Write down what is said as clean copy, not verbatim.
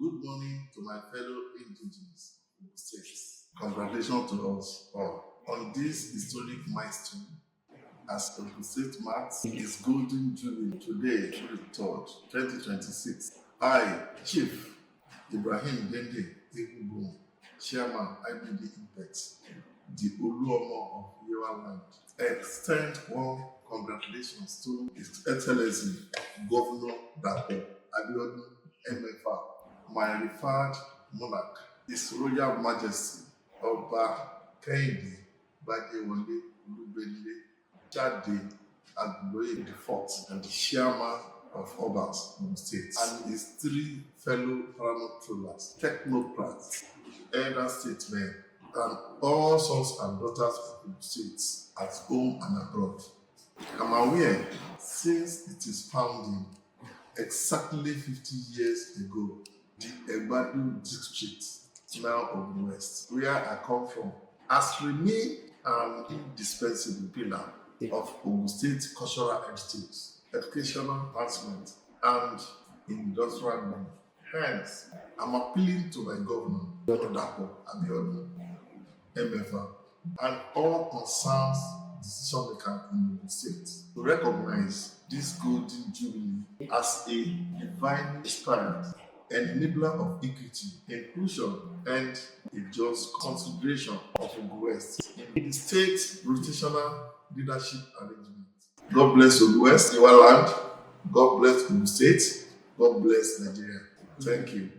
Good morning to my fellow indigenous states. Congratulations to us all on this historic milestone as Ogun State marks its golden jubilee today, June 3rd, 2026. I, Chief Ibrahim Egungbohun, Chairman IBD Impact, the Oluomo of Yewa land, extend warm congratulations to His Excellency Governor Dr. Abiodun MFR, my revered monarch, His Royal Majesty Oba Kehinde Bajewole Olubele Jade Agboye IV, and the Chairman of Obas of the State, and his three fellow paramount rulers, technocrats, elder statesmen, and all sons and daughters of the states at home and abroad. I'm aware, since it is founding exactly 50 years ago, the Egbadu district, now Ogun West, where I come from, has remained an indispensable pillar of Ogun State cultural heritage, educational advancement, and industrial growth. Hence, I'm appealing to my governor, Dr. Abiodun MFR, and all concerned decision makers in the state to recognize this golden jubilee as a divine inspired enabler of equity, inclusion, and a just consideration of Ogun West in the state's rotational leadership arrangement. God bless Ogun West, Yewa land. God bless Ogun State. God bless Nigeria. Thank you.